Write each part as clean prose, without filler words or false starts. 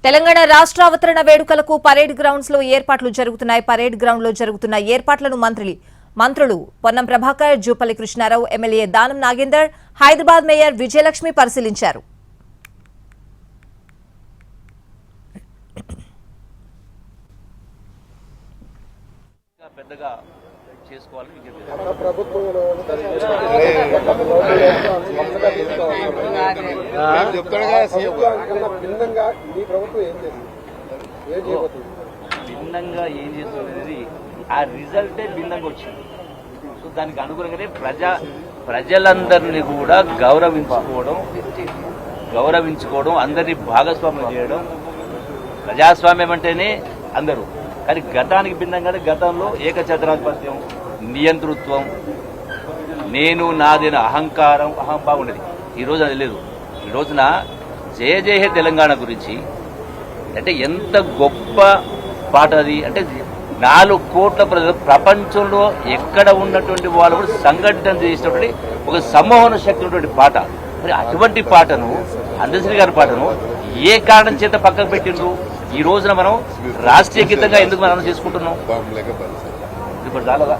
తెలంగాణ రాష్ట్ర అవతరణ వేడుకలకు పరేడ్ గ్రౌండ్స్ లో ఏర్పాట్లు జరుగుతున్నాయి. పరేడ్ గ్రౌండ్ లో జరుగుతున్న ఏర్పాట్లను మంత్రులు పొన్నం ప్రభాకర్, జూపల్లి కృష్ణారావు, ఎమ్మెల్యే దానం నాగేందర్, హైదరాబాద్ మేయర్ విజయలక్ష్మి పరిశీలించారు. భిన్నంగా ఏం చేస్తుంది ఆ రిజల్టే భిన్నంగా వచ్చింది. సో దానికి అనుగుణంగానే ప్రజలందరినీ కూడా గౌరవించుకోవడం, అందరినీ భాగస్వామ్యం చేయడం. ప్రజాస్వామ్యం అంటేనే అందరూ, కానీ గతానికి భిన్నంగానే గతంలో ఏకఛత్రాధిపత్యం, నియంతృత్వం, నేను నాదిన అహంభావం ఉండేది. ఈరోజు అది లేదు. ఈ రోజున జయ జయ హే తెలంగాణ గురించి అంటే ఎంత గొప్ప పాట అది. అంటే 4 కోట్ల ప్రజలు ప్రపంచంలో ఎక్కడ ఉన్నటువంటి వాళ్ళు కూడా సంఘటన చేసినటువంటి ఒక సమ్మోహన శక్తి ఉన్నటువంటి పాట. మరి అటువంటి పాటను, అందశ్రీ గారి పాటను ఏ కారణం చేత పక్కకు పెట్టిండ్రు? ఈ రోజున మనం రాష్ట్రీయ గీతంగా ఎందుకు మనం చేసుకుంటున్నాం? ఇప్పుడు చాలదా?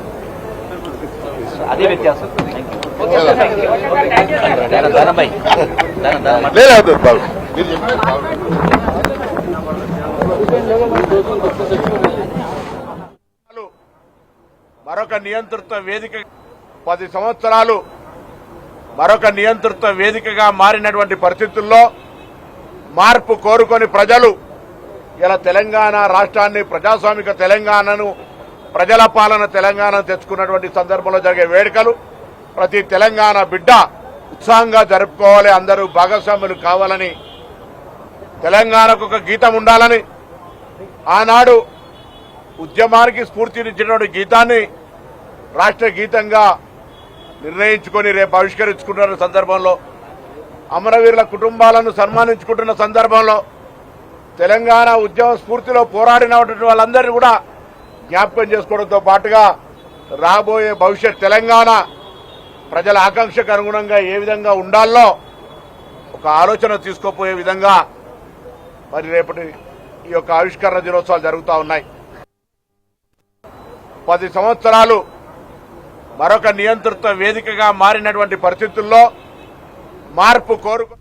అదే వ్యత్యాసం. మరొక నియంతృత్వ వేదిక 10 సంవత్సరాలు మరొక నియంతృత్వ వేదికగా మారినటువంటి పరిస్థితుల్లో మార్పు కోరుకొని ప్రజలు ఇలా తెలంగాణ రాష్ట్రాన్ని, ప్రజాస్వామిక తెలంగాణను, ప్రజల పాలన తెలంగాణను తెచ్చుకున్నటువంటి సందర్భంలో జరిగే వేడుకలు ప్రతి తెలంగాణ బిడ్డ ఉత్సాహంగా జరుపుకోవాలి, అందరూ భాగస్వాములు కావాలని, తెలంగాణకు ఒక గీతం ఉండాలని ఆనాడు ఉద్యమానికి స్ఫూర్తినిచ్చినటువంటి గీతాన్ని రాష్ట్ర గీతంగా నిర్ణయించుకొని రేపు ఆవిష్కరించుకుంటున్న సందర్భంలో, అమరవీరుల కుటుంబాలను సన్మానించుకుంటున్న సందర్భంలో, తెలంగాణ ఉద్యమ స్ఫూర్తిలో పోరాడినటువంటి వాళ్ళందరినీ కూడా జ్ఞాపకం చేసుకోవడంతో పాటుగా రాబోయే భవిష్యత్ తెలంగాణ ప్రజల ఆకాంక్షకు అనుగుణంగా ఏ విధంగా ఉండాలో ఒక ఆలోచన తీసుకోపోయే విధంగా మరి రేపటి ఈ యొక్క ఆవిష్కరణ దినోత్సవాలు జరుగుతూ ఉన్నాయి. 10 సంవత్సరాలు మరొక నియంతృత్వ వేదికగా మారినటువంటి పరిస్థితుల్లో మార్పు కోరుకు